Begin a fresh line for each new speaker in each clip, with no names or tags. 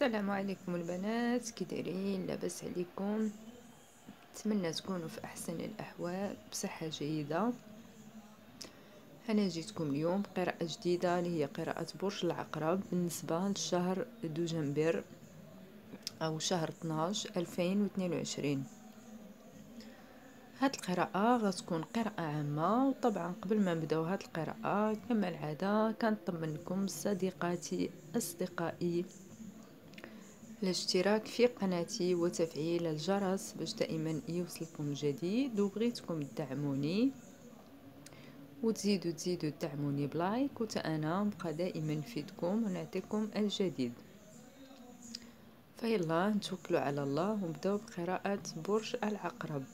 السلام عليكم البنات، كي دايرين؟ لاباس عليكم؟ نتمنى تكونوا في احسن الاحوال بصحه جيده. انا جيتكم اليوم بقراءه جديده اللي هي قراءه برج العقرب بالنسبه للشهر دجنبر او شهر 12 2022. هاد القراءه غتكون قراءه عامه، وطبعا قبل ما نبداو هاد القراءه كما العاده كنطمنكم صديقاتي اصدقائي الاشتراك في قناتي وتفعيل الجرس باش دائما يوصلكم جديد، وبغيتكم تدعموني وتزيدوا تدعموني بلايك، وتأنا نبقى دائما نفيدكم ونعطيكم الجديد. فيلا نتوكلوا على الله ونبداو بقراءة برج العقرب.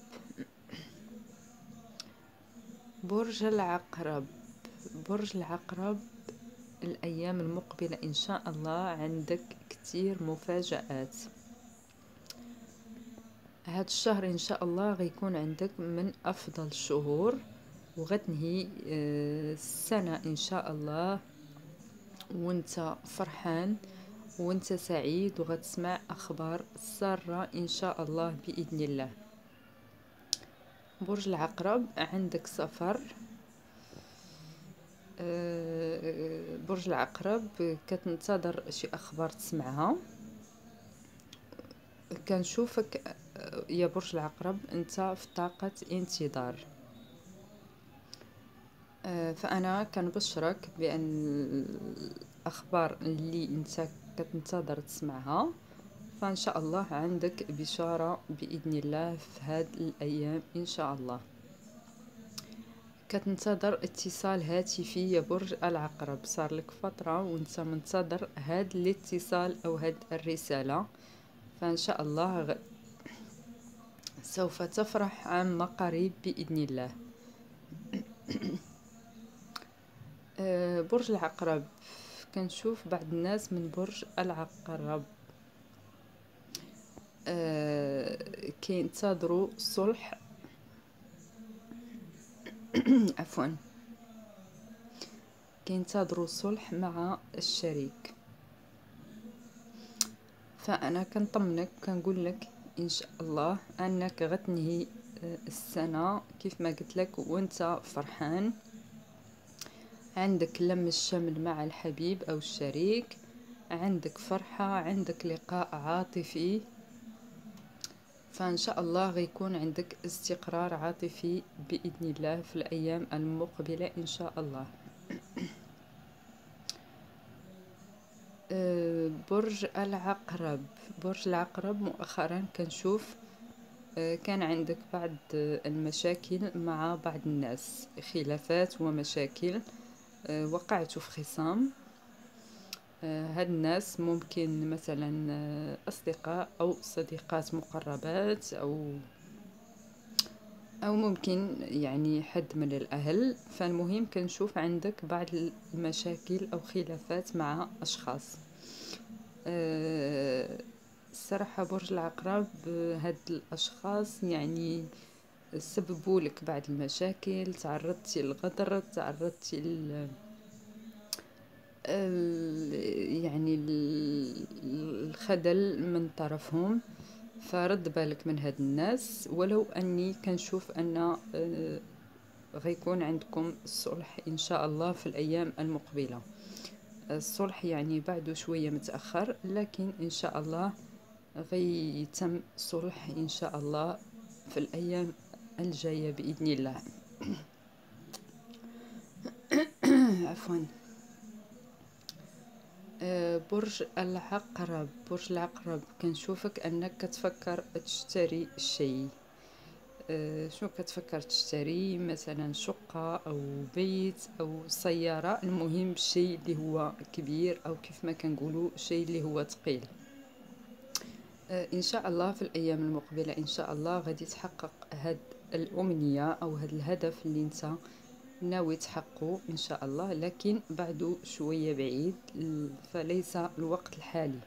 برج العقرب. برج العقرب، الأيام المقبلة إن شاء الله عندك كتير مفاجآت. هاد الشهر ان شاء الله غيكون عندك من افضل الشهور، وغتنهي السنة ان شاء الله وانت فرحان وانت سعيد، وغتسمع اخبار سارة ان شاء الله باذن الله. برج العقرب عندك سفر. برج العقرب كتنتظر شي اخبار تسمعها. كنشوفك يا برج العقرب انت في طاقة انتظار. فانا كنبشرك بان الاخبار اللي انت كتنتظر تسمعها فان شاء الله عندك بشارة باذن الله في هاد الايام ان شاء الله. كتنتظر اتصال هاتفي يا برج العقرب، صار لك فترة وانت منتظر هاد الاتصال او هاد الرسالة، فان شاء الله سوف تفرح عما قريب باذن الله. برج العقرب، كنشوف بعض الناس من برج العقرب كينتظروا صلح عفوا كينتظروا صلح مع الشريك. فانا كنطمنك كنقول لك ان شاء الله انك غتنهي السنه كيف ما قلت لك وانت فرحان، عندك لم الشمل مع الحبيب او الشريك، عندك فرحه، عندك لقاء عاطفي، فان شاء الله غيكون عندك استقرار عاطفي باذن الله في الايام المقبله ان شاء الله. برج العقرب. برج العقرب مؤخرا كنشوف كان عندك بعض المشاكل مع بعض الناس، خلافات ومشاكل، وقعت في خصام. هاد الناس ممكن مثلا أصدقاء أو صديقات مقربات أو ممكن يعني حد من الأهل. فالمهم كنشوف عندك بعض المشاكل أو خلافات مع أشخاص. الصراحة برج العقرب هاد الأشخاص يعني سببوا لك بعض المشاكل، تعرضتي للغدر، تعرضتي يعني الخذل من طرفهم، فرد بالك من هاد الناس. ولو اني كنشوف ان غيكون عندكم الصلح ان شاء الله في الايام المقبله. الصلح يعني بعده شويه متاخر، لكن ان شاء الله غيتم صلح ان شاء الله في الايام الجايه باذن الله. عفوا. برج العقرب. برج العقرب كنشوفك انك كتفكر تشتري شيء. شنو كتفكر تشتري؟ مثلا شقة او بيت او سيارة، المهم شيء اللي هو كبير او كيف ما كنقولوا شيء اللي هو ثقيل. ان شاء الله في الايام المقبلة ان شاء الله غادي تحقق هاد الامنية او هاد الهدف اللي انت ناوي تحققه ان شاء الله، لكن بعده شوية بعيد، فليس الوقت الحالي.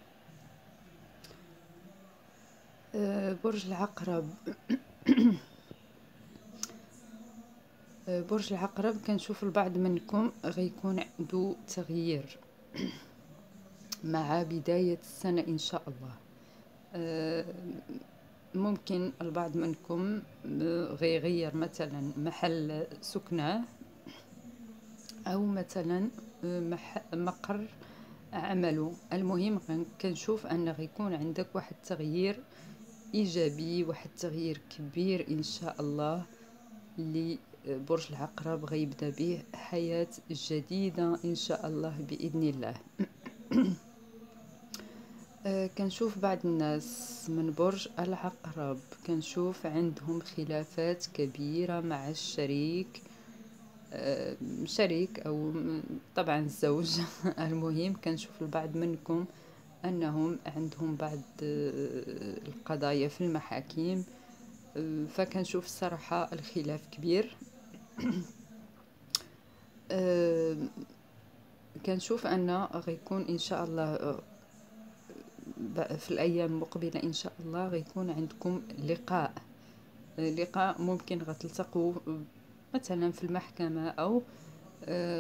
برج العقرب. برج العقرب كنشوف البعض منكم غيكون عنده تغيير. مع بداية السنة إن شاء الله. ممكن البعض منكم غيغير مثلا محل سكنه، أو مثلا مقر عمله. المهم كنشوف أن غيكون عندك واحد التغيير إيجابي، واحد التغيير كبير إن شاء الله لبرج العقرب، غيبدا به حياة جديدة إن شاء الله بإذن الله. كنشوف بعض الناس من برج العقرب كنشوف عندهم خلافات كبيرة مع الشريك، شريك أو طبعا الزوج. المهم كنشوف البعض منكم أنهم عندهم بعض القضايا في المحاكم، فكنشوف الصراحة الخلاف كبير. كنشوف أن غيكون إن شاء الله في الأيام المقبلة إن شاء الله غيكون عندكم لقاء ممكن غتلتقوا مثلا في المحكمة، أو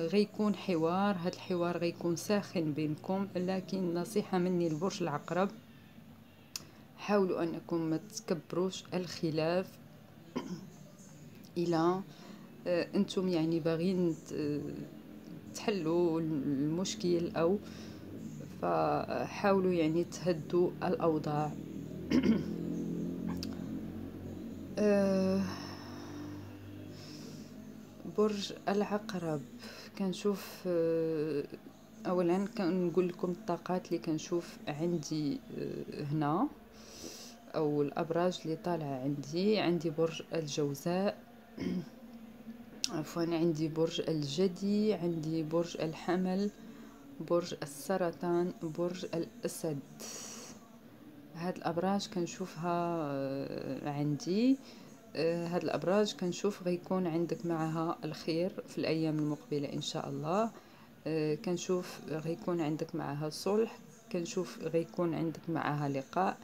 غيكون حوار. هذا الحوار غيكون ساخن بينكم، لكن نصيحة مني لبرج العقرب، حاولوا أنكم ما تكبروش الخلاف. إلى أنتم يعني باغين تحلوا المشكل، أو فحاولوا يعني تهدوا الأوضاع. برج العقرب كنشوف اولا كنقول لكم الطاقات اللي كنشوف عندي هنا، او الابراج اللي طالعه عندي برج الجوزاء، عفوا عندي برج الجدي، عندي برج الحمل، برج السرطان، برج الاسد. هاد الابراج كنشوفها عندي. هاد الابراج كنشوف غيكون عندك معها الخير في الايام المقبله ان شاء الله. كنشوف غيكون عندك معها صلح، كنشوف غيكون عندك معها لقاء.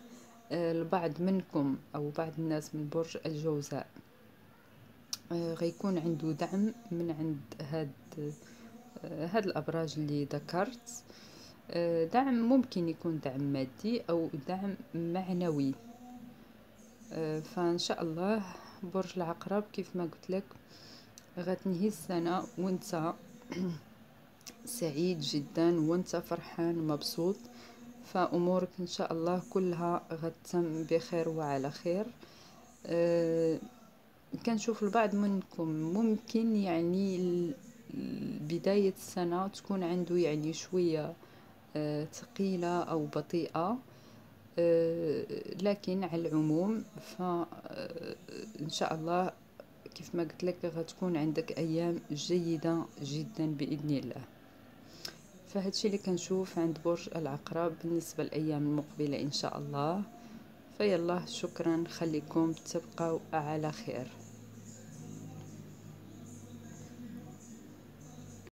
البعض منكم او بعض الناس من برج الجوزاء غيكون عنده دعم من عند هاد الابراج اللي ذكرت. دعم ممكن يكون دعم مادي او دعم معنوي. فان شاء الله برج العقرب كيف ما قلت لك غتنهي السنه وانت سعيد جدا، وانت فرحان مبسوط، فامورك ان شاء الله كلها غتتم بخير وعلى خير. كنشوف البعض منكم ممكن يعني بداية السنة تكون عنده يعني شوية ثقيلة أو بطيئة، لكن على العموم فإن شاء الله كيف ما قلت لك غتكون عندك أيام جيدة جدا بإذن الله. فهادشي اللي كنشوف عند برج العقرب بالنسبة للأيام المقبلة إن شاء الله. فيلا شكرا، خليكم تبقوا على خير.